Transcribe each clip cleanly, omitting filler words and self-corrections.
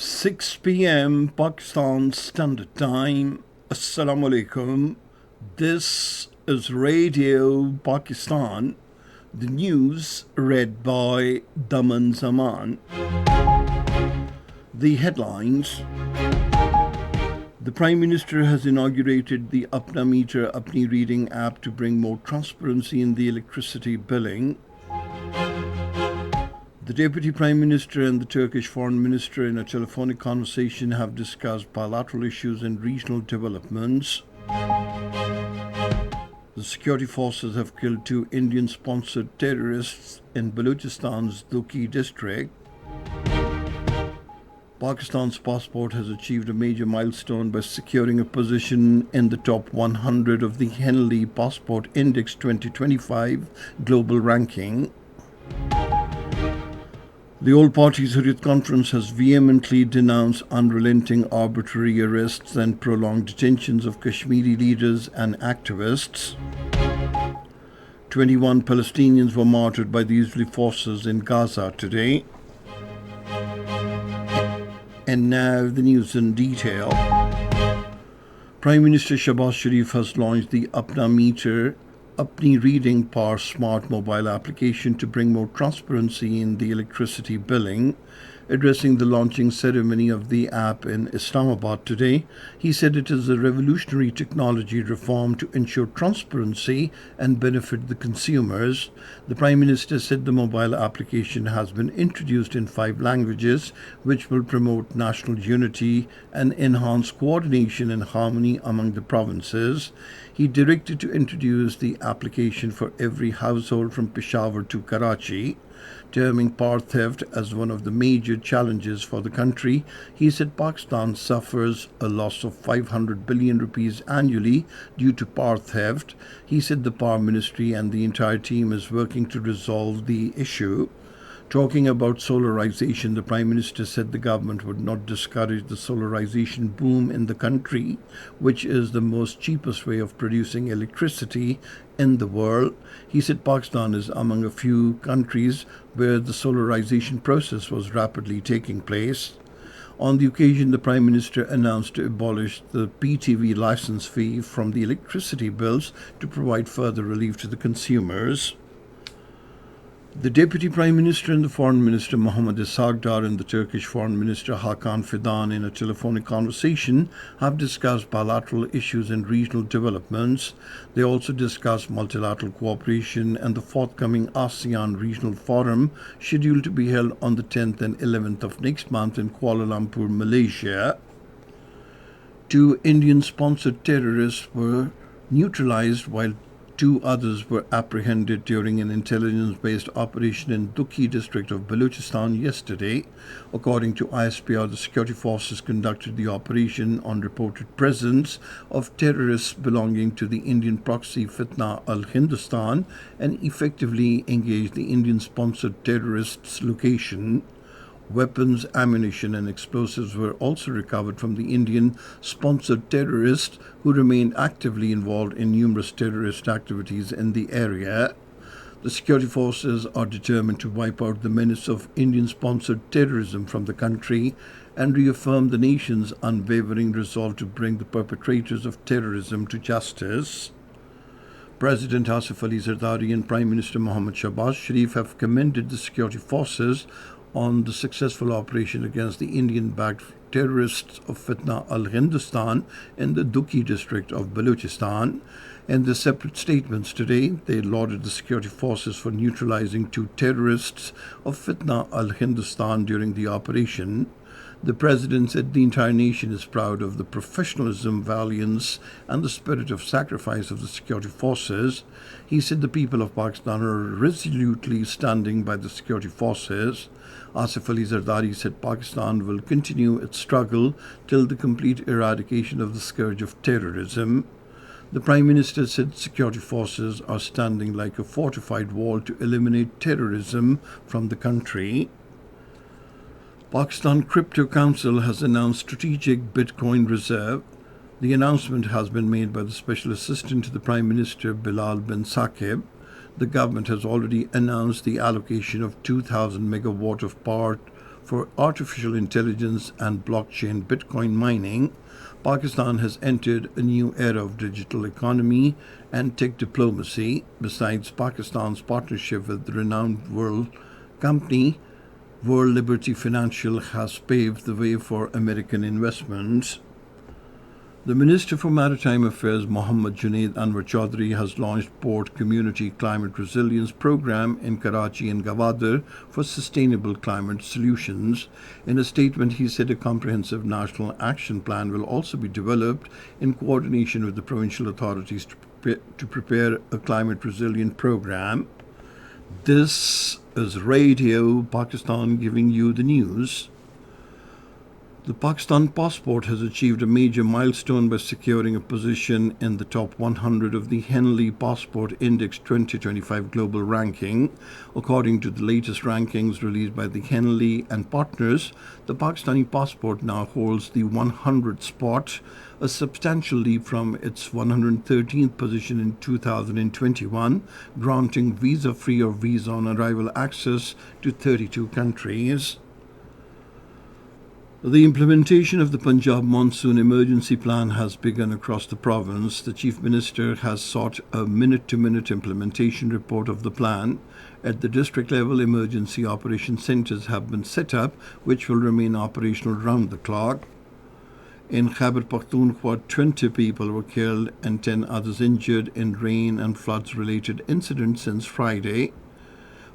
6 p.m. Pakistan Standard Time. Assalamu alaikum. This is Radio Pakistan. The news read by Daman Zaman. The headlines. The Prime Minister has inaugurated the Apna Meter Apni Reading app to bring more transparency in the electricity billing. The Deputy Prime Minister and the Turkish Foreign Minister in a telephonic conversation have discussed bilateral issues and regional developments. The security forces have killed two Indian-sponsored terrorists in Baluchistan's Duki district. Pakistan's passport has achieved a major milestone by securing a position in the top 100 of the Henley Passport Index 2025 global ranking. The All Parties Hurriyat Conference has vehemently denounced unrelenting arbitrary arrests and prolonged detentions of Kashmiri leaders and activists. 21 Palestinians were martyred by the Israeli forces in Gaza today. And now the news in detail. Prime Minister Shahbaz Sharif has launched the Apna Meter Apni Reading Power Smart mobile application to bring more transparency in the electricity billing. Addressing the launching ceremony of the app in Islamabad today, he said it is a revolutionary technology reform to ensure transparency and benefit the consumers. The Prime Minister said the mobile application has been introduced in 5 languages, which will promote national unity and enhance coordination and harmony among the provinces. He directed to introduce the application for every household from Peshawar to Karachi. Terming power theft as one of the major challenges for the country, he said Pakistan suffers a loss of 500 billion rupees annually due to power theft. He said the Power Ministry and the entire team is working to resolve the issue. Talking about solarization, the Prime Minister said the government would not discourage the solarization boom in the country, which is the most cheapest way of producing electricity in the world. He said Pakistan is among a few countries where the solarization process was rapidly taking place. On the occasion, the Prime Minister announced to abolish the PTV license fee from the electricity bills to provide further relief to the consumers. The Deputy Prime Minister and the Foreign Minister Mohammad Isagdar and the Turkish Foreign Minister Hakan Fidan in a telephonic conversation have discussed bilateral issues and regional developments. They also discussed multilateral cooperation and the forthcoming ASEAN Regional Forum scheduled to be held on the 10th and 11th of next month in Kuala Lumpur, Malaysia. 2 Indian-sponsored terrorists were neutralized while 2 others were apprehended during an intelligence-based operation in Duki district of Baluchistan yesterday. According to ISPR, the security forces conducted the operation on reported presence of terrorists belonging to the Indian proxy Fitna al-Hindustan and effectively engaged the Indian-sponsored terrorists' location. Weapons, ammunition and explosives were also recovered from the Indian-sponsored terrorists who remained actively involved in numerous terrorist activities in the area. The security forces are determined to wipe out the menace of Indian-sponsored terrorism from the country and reaffirm the nation's unwavering resolve to bring the perpetrators of terrorism to justice. President Asif Ali Zardari and Prime Minister Mohammad Shahbaz Sharif have commended the security forces on the successful operation against the Indian-backed terrorists of Fitna al-Hindustan in the Duki district of Baluchistan. In their separate statements today, they lauded the security forces for neutralizing 2 terrorists of Fitna al-Hindustan during the operation. The President said the entire nation is proud of the professionalism, valiance and the spirit of sacrifice of the security forces. He said the people of Pakistan are resolutely standing by the security forces. Asif Ali Zardari said Pakistan will continue its struggle till the complete eradication of the scourge of terrorism. The Prime Minister said security forces are standing like a fortified wall to eliminate terrorism from the country. Pakistan Crypto Council has announced strategic Bitcoin reserve. The announcement has been made by the Special Assistant to the Prime Minister Bilal bin Saqib. The government has already announced the allocation of 2,000 megawatt of power for artificial intelligence and blockchain Bitcoin mining, Pakistan has entered a new era of digital economy and tech diplomacy. Besides Pakistan's partnership with the renowned world company, World Liberty Financial has paved the way for American investments. The Minister for Maritime Affairs, Mohammad Junaid Anwar Chaudhry, has launched Port Community Climate Resilience Program in Karachi and Gwadar for sustainable climate solutions. In a statement, he said a comprehensive national action plan will also be developed in coordination with the provincial authorities to prepare a climate resilient program. This is Radio Pakistan giving you the news. The Pakistan passport has achieved a major milestone by securing a position in the top 100 of the Henley Passport Index 2025 global ranking. According to the latest rankings released by the Henley and partners, the Pakistani passport now holds the 100th spot, a substantial leap from its 113th position in 2021, granting visa-free or visa-on-arrival access to 32 countries. The implementation of the Punjab Monsoon Emergency Plan has begun across the province. The Chief Minister has sought a minute-to-minute implementation report of the plan. At the district level, emergency operation centres have been set up, which will remain operational round the clock. In Khyber Pakhtunkhwa, 20 people were killed and 10 others injured in rain and floods-related incidents since Friday.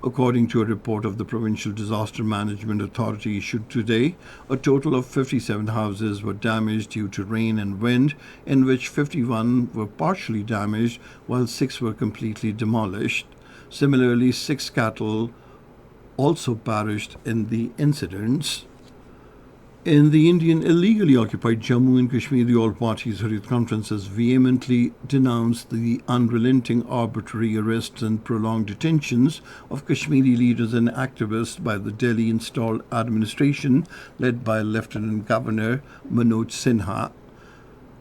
According to a report of the Provincial Disaster Management Authority issued today, a total of 57 houses were damaged due to rain and wind, in which 51 were partially damaged while 6 were completely demolished. Similarly, 6 cattle also perished in the incidents. In the Indian illegally occupied Jammu and Kashmir, the All Parties Harith Conference has vehemently denounced the unrelenting arbitrary arrests and prolonged detentions of Kashmiri leaders and activists by the Delhi-installed administration led by Lieutenant Governor Manoj Sinha.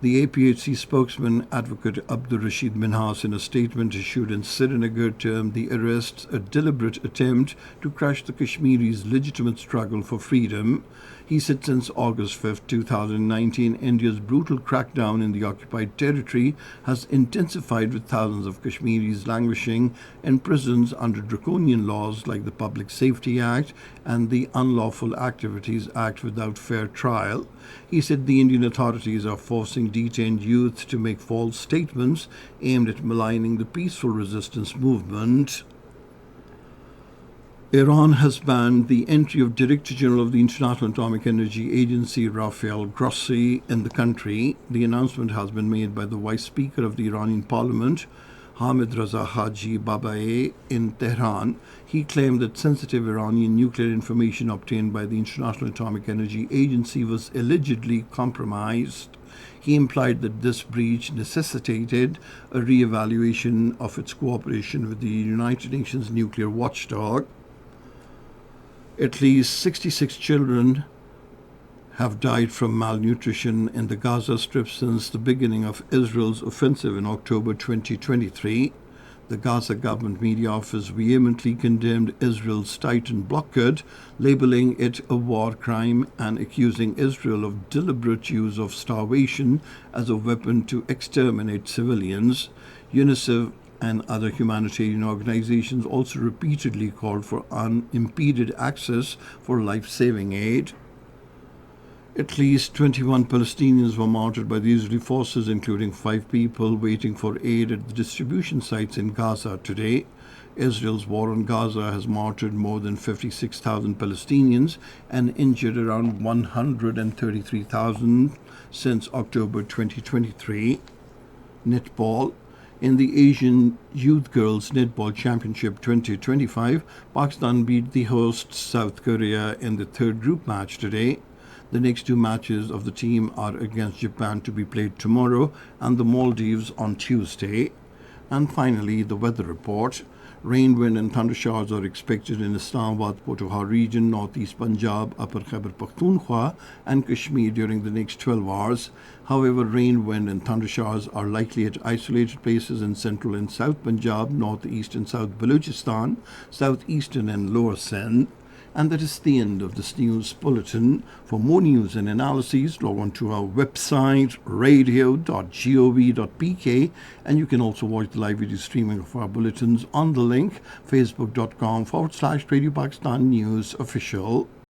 The APHC spokesman, Advocate Abdul Rashid Minhas, in a statement issued in Srinagar, termed the arrests a deliberate attempt to crush the Kashmiris' legitimate struggle for freedom. He said since August 5, 2019, India's brutal crackdown in the occupied territory has intensified, with thousands of Kashmiris languishing in prisons under draconian laws like the Public Safety Act and the Unlawful Activities Act without fair trial. He said the Indian authorities are forcing detained youth to make false statements aimed at maligning the peaceful resistance movement. Iran has banned the entry of Director General of the International Atomic Energy Agency, Rafael Grossi, in the country. The announcement has been made by the Vice Speaker of the Iranian Parliament, Hamid Raza Haji Babaei, in Tehran. He claimed that sensitive Iranian nuclear information obtained by the International Atomic Energy Agency was allegedly compromised. He implied that this breach necessitated a re-evaluation of its cooperation with the United Nations nuclear watchdog. At least 66 children have died from malnutrition in the Gaza Strip since the beginning of Israel's offensive in October 2023. The Gaza government media office vehemently condemned Israel's Titan blockade, labeling it a war crime and accusing Israel of deliberate use of starvation as a weapon to exterminate civilians. UNICEF and other humanitarian organizations also repeatedly called for unimpeded access for life-saving aid. At least 21 Palestinians were martyred by the Israeli forces, including 5 people waiting for aid at the distribution sites in Gaza today. Israel's war on Gaza has martyred more than 56,000 Palestinians and injured around 133,000 since October 2023. Netball. In the Asian Youth Girls Netball Championship 2025, Pakistan beat the hosts South Korea in the third group match today. The next 2 matches of the team are against Japan, to be played tomorrow, and the Maldives on Tuesday. And finally, the weather report. Rain, wind and thunder showers are expected in Islamabad, Pothohar region, northeast Punjab, upper Khyber Pakhtunkhwa and Kashmir during the next 12 hours. However, rain, wind and thunder showers are likely at isolated places in central and south Punjab, northeast and south Balochistan, southeastern and lower Sindh. And that is the end of this news bulletin. For more news and analyses, log on to our website, radio.gov.pk, and you can also watch the live video streaming of our bulletins on the link facebook.com/Radio Pakistan News Official.